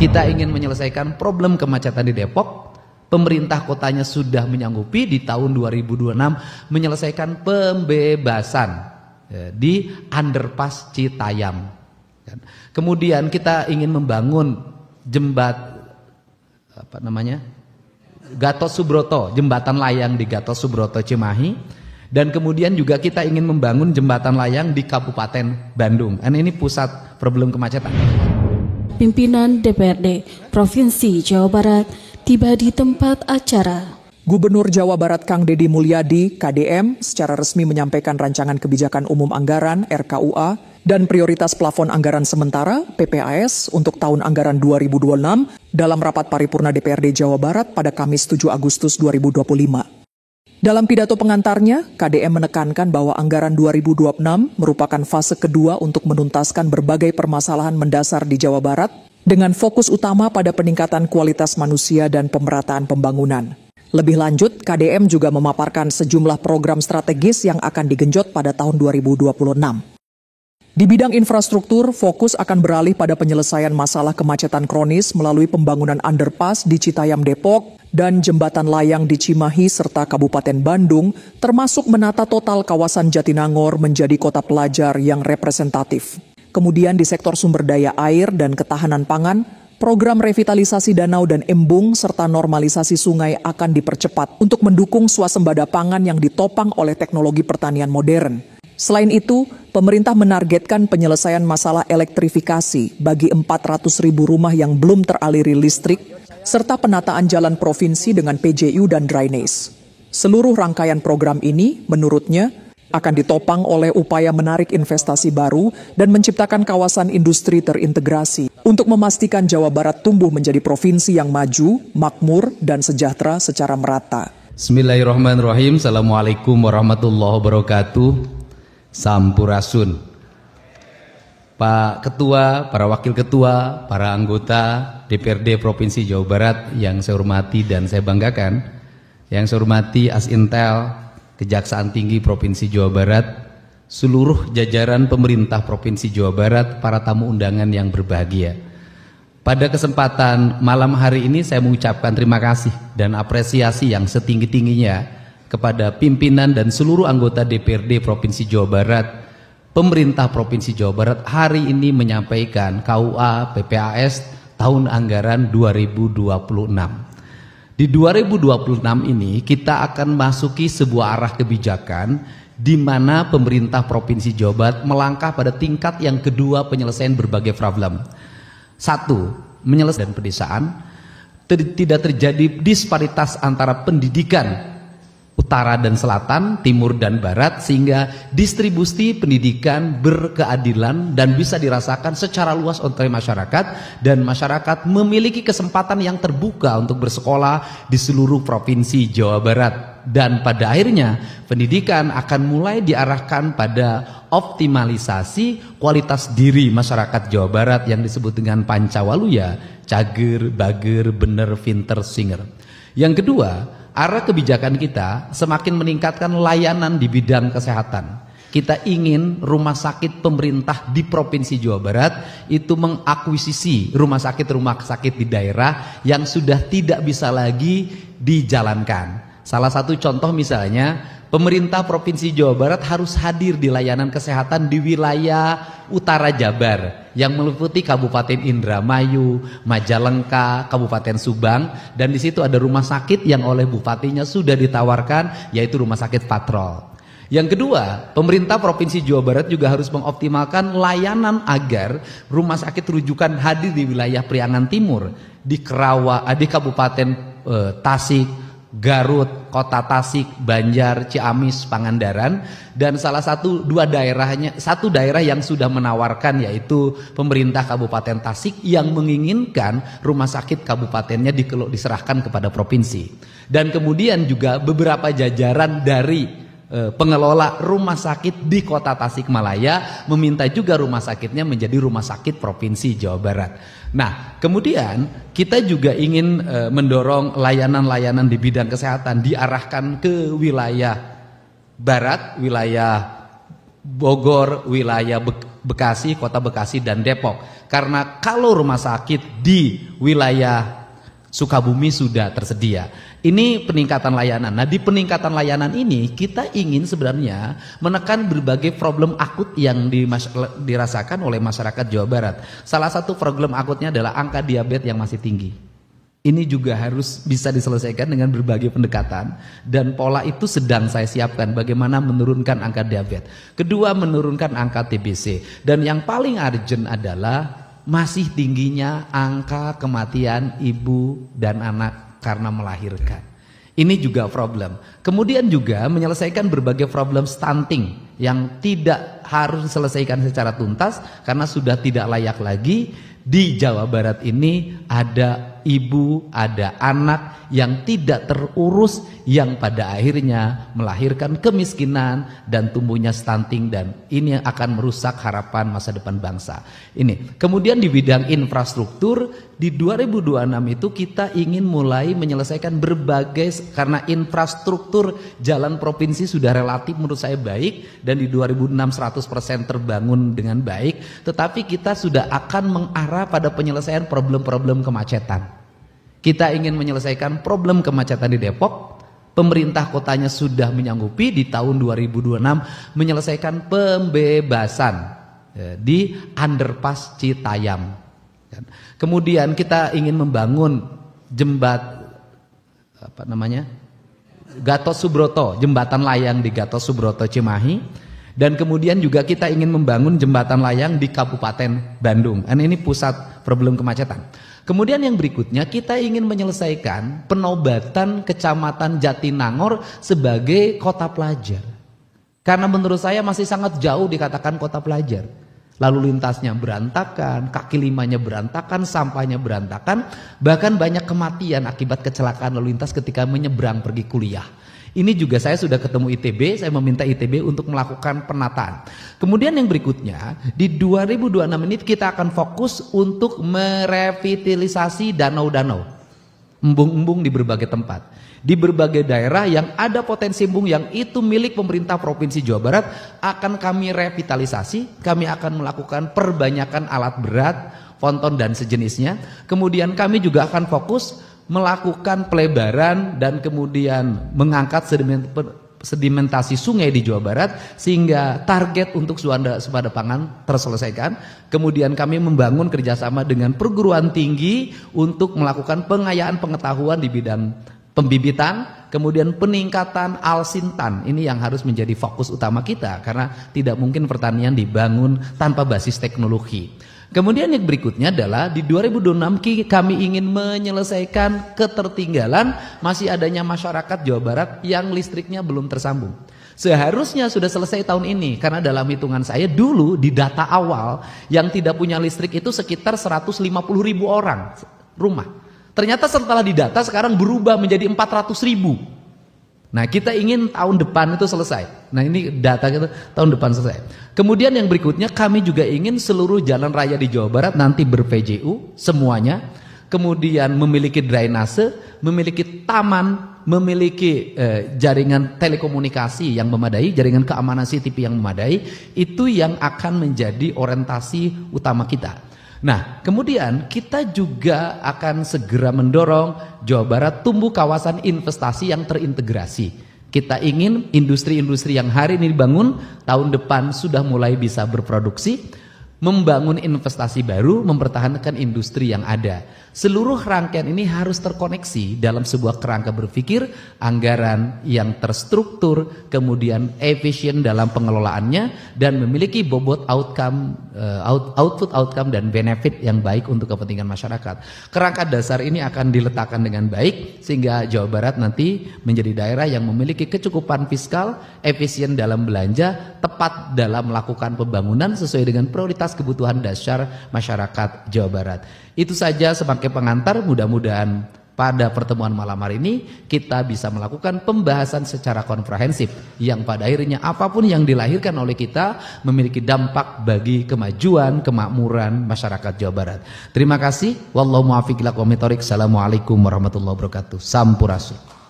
kita ingin menyelesaikan problem kemacetan di Depok. Pemerintah kotanya sudah menyanggupi di tahun 2026 menyelesaikan pembebasan di underpass Citayam. Kemudian kita ingin membangun Gatot Subroto, jembatan layang di Gatot Subroto Cimahi, dan kemudian juga kita ingin membangun jembatan layang di Kabupaten Bandung. Ini pusat problem kemacetan. Pimpinan DPRD Provinsi Jawa Barat tiba di tempat acara. Gubernur Jawa Barat Kang Deddy Mulyadi, KDM, secara resmi menyampaikan rancangan kebijakan umum anggaran RKUA dan prioritas plafon anggaran sementara PPAS untuk tahun anggaran 2026 dalam rapat paripurna DPRD Jawa Barat pada Kamis 7 Agustus 2025. Dalam pidato pengantarnya, KDM menekankan bahwa anggaran 2026 merupakan fase kedua untuk menuntaskan berbagai permasalahan mendasar di Jawa Barat dengan fokus utama pada peningkatan kualitas manusia dan pemerataan pembangunan. Lebih lanjut, KDM juga memaparkan sejumlah program strategis yang akan digenjot pada tahun 2026. Di bidang infrastruktur, fokus akan beralih pada penyelesaian masalah kemacetan kronis melalui pembangunan underpass di Citayam Depok dan jembatan layang di Cimahi serta Kabupaten Bandung, termasuk menata total kawasan Jatinangor menjadi kota pelajar yang representatif. Kemudian di sektor sumber daya air dan ketahanan pangan, program revitalisasi danau dan embung serta normalisasi sungai akan dipercepat untuk mendukung swasembada pangan yang ditopang oleh teknologi pertanian modern. Selain itu, pemerintah menargetkan penyelesaian masalah elektrifikasi bagi 400.000 rumah yang belum teraliri listrik, serta penataan jalan provinsi dengan PJU dan drainase. Seluruh rangkaian program ini, menurutnya, akan ditopang oleh upaya menarik investasi baru dan menciptakan kawasan industri terintegrasi untuk memastikan Jawa Barat tumbuh menjadi provinsi yang maju, makmur, dan sejahtera secara merata. Bismillahirrahmanirrahim. Assalamualaikum warahmatullahi wabarakatuh. Sampurasun. Pak Ketua, para Wakil Ketua, para anggota DPRD Provinsi Jawa Barat yang saya hormati dan saya banggakan, yang saya hormati Asintel, Kejaksaan Tinggi Provinsi Jawa Barat, seluruh jajaran pemerintah Provinsi Jawa Barat, para tamu undangan yang berbahagia. Pada kesempatan malam hari ini saya mengucapkan terima kasih dan apresiasi yang setinggi-tingginya kepada pimpinan dan seluruh anggota DPRD Provinsi Jawa Barat. Pemerintah Provinsi Jawa Barat hari ini menyampaikan KUA PPAS tahun anggaran 2026. Di 2026 ini kita akan masuki sebuah arah kebijakan di mana pemerintah Provinsi Jawa Barat melangkah pada tingkat yang kedua penyelesaian berbagai problem. Satu, menyelesaikan pedesaan, tidak terjadi disparitas antara pendidikan utara dan selatan, timur dan barat, sehingga distribusi pendidikan berkeadilan dan bisa dirasakan secara luas oleh masyarakat, dan masyarakat memiliki kesempatan yang terbuka untuk bersekolah di seluruh provinsi Jawa Barat. Dan pada akhirnya pendidikan akan mulai diarahkan pada optimalisasi kualitas diri masyarakat Jawa Barat yang disebut dengan Pancawaluya, cager, bager, bener, pinter, singer. Yang kedua, arah kebijakan kita semakin meningkatkan layanan di bidang kesehatan. Kita ingin rumah sakit pemerintah di Provinsi Jawa Barat itu mengakuisisi rumah sakit di daerah yang sudah tidak bisa lagi dijalankan. Salah satu contoh misalnya, pemerintah Provinsi Jawa Barat harus hadir di layanan kesehatan di wilayah utara Jabar yang meliputi Kabupaten Indramayu, Majalengka, Kabupaten Subang, dan di situ ada rumah sakit yang oleh bupatinya sudah ditawarkan, yaitu Rumah Sakit Patrol. Yang kedua, pemerintah Provinsi Jawa Barat juga harus mengoptimalkan layanan agar rumah sakit rujukan hadir di wilayah Priangan Timur, di Kabupaten Tasik, Garut, Kota Tasik, Banjar, Ciamis, Pangandaran, dan satu daerah yang sudah menawarkan yaitu pemerintah Kabupaten Tasik yang menginginkan rumah sakit kabupatennya diserahkan kepada provinsi. Dan kemudian juga beberapa jajaran dari pengelola rumah sakit di Kota Tasikmalaya meminta juga rumah sakitnya menjadi rumah sakit Provinsi Jawa Barat. Nah, kemudian kita juga ingin mendorong layanan-layanan di bidang kesehatan diarahkan ke wilayah Barat, wilayah Bogor, wilayah Bekasi, Kota Bekasi dan Depok. Karena kalau rumah sakit di wilayah Sukabumi sudah tersedia. Ini peningkatan layanan. Nah, di peningkatan layanan ini kita ingin sebenarnya menekan berbagai problem akut yang dirasakan oleh masyarakat Jawa Barat. Salah satu problem akutnya adalah angka diabetes yang masih tinggi. Ini juga harus bisa diselesaikan dengan berbagai pendekatan, dan pola itu sedang saya siapkan bagaimana menurunkan angka diabetes. Kedua, menurunkan angka TBC, dan yang paling urgent adalah masih tingginya angka kematian ibu dan anak karena melahirkan. Ini juga problem. Kemudian juga menyelesaikan berbagai problem stunting yang tidak harus diselesaikan secara tuntas karena sudah tidak layak lagi. Di Jawa Barat ini ada ibu, ada anak yang tidak terurus, yang pada akhirnya melahirkan kemiskinan dan tumbuhnya stunting, dan ini akan merusak harapan masa depan bangsa. Ini. Kemudian di bidang infrastruktur di 2026 itu kita ingin mulai menyelesaikan berbagai, karena infrastruktur jalan provinsi sudah relatif menurut saya baik dan di 2006 100% terbangun dengan baik, tetapi kita sudah akan mengarah pada penyelesaian problem-problem kemacetan. Kita ingin menyelesaikan problem kemacetan di Depok. Pemerintah kotanya sudah menyanggupi di tahun 2026 menyelesaikan pembebasan di underpass Citayam. Kemudian kita ingin membangun Gatot Subroto, jembatan layang di Gatot Subroto Cimahi, dan kemudian juga kita ingin membangun jembatan layang di Kabupaten Bandung. Ini pusat problem kemacetan. Kemudian yang berikutnya kita ingin menyelesaikan penobatan Kecamatan Jatinangor sebagai kota pelajar. Karena menurut saya masih sangat jauh dikatakan kota pelajar. Lalu lintasnya berantakan, kaki limanya berantakan, sampahnya berantakan, bahkan banyak kematian akibat kecelakaan lalu lintas ketika menyeberang pergi kuliah. Ini juga saya sudah ketemu ITB, saya meminta ITB untuk melakukan penataan. Kemudian yang berikutnya, di 2026 ini kita akan fokus untuk merevitalisasi danau-danau, embung-embung di berbagai tempat. Di berbagai daerah yang ada potensi embung yang itu milik pemerintah Provinsi Jawa Barat akan kami revitalisasi, kami akan melakukan perbanyakan alat berat, ponton dan sejenisnya. Kemudian kami juga akan fokus melakukan pelebaran dan kemudian mengangkat sedimentasi sungai di Jawa Barat sehingga target untuk swasembada pangan terselesaikan. Kemudian kami membangun kerjasama dengan perguruan tinggi untuk melakukan pengayaan pengetahuan di bidang pembibitan, kemudian peningkatan alsintan. Ini yang harus menjadi fokus utama kita karena tidak mungkin pertanian dibangun tanpa basis teknologi. Kemudian yang berikutnya adalah di 2026 kami ingin menyelesaikan ketertinggalan masih adanya masyarakat Jawa Barat yang listriknya belum tersambung. Seharusnya sudah selesai tahun ini karena dalam hitungan saya dulu di data awal yang tidak punya listrik itu sekitar 150.000 orang rumah. Ternyata setelah didata sekarang berubah menjadi 400.000. Nah kita ingin tahun depan itu selesai. Nah ini data kita tahun depan selesai. Kemudian yang berikutnya kami juga ingin seluruh jalan raya di Jawa Barat nanti ber-PJU semuanya. Kemudian memiliki drainase, memiliki taman, memiliki jaringan telekomunikasi yang memadai, jaringan keamanan CCTV yang memadai. Itu yang akan menjadi orientasi utama kita. Nah, kemudian kita juga akan segera mendorong Jawa Barat tumbuh kawasan investasi yang terintegrasi. Kita ingin industri-industri yang hari ini dibangun, tahun depan sudah mulai bisa berproduksi, membangun investasi baru, mempertahankan industri yang ada. Seluruh rangkaian ini harus terkoneksi dalam sebuah kerangka berpikir, anggaran yang terstruktur, kemudian efisien dalam pengelolaannya, dan memiliki bobot output outcome dan benefit yang baik untuk kepentingan masyarakat. Kerangka dasar ini akan diletakkan dengan baik sehingga Jawa Barat nanti menjadi daerah yang memiliki kecukupan fiskal, efisien dalam belanja, tepat dalam melakukan pembangunan sesuai dengan prioritas kebutuhan dasar masyarakat Jawa Barat. Itu saja sebagai pengantar, mudah-mudahan pada pertemuan malam hari ini kita bisa melakukan pembahasan secara komprehensif yang pada akhirnya apapun yang dilahirkan oleh kita memiliki dampak bagi kemajuan, kemakmuran masyarakat Jawa Barat. Terima kasih. Wallahu muwaffiq ila aqwamit thoriq. Assalamualaikum warahmatullahi wabarakatuh. Sampurasun.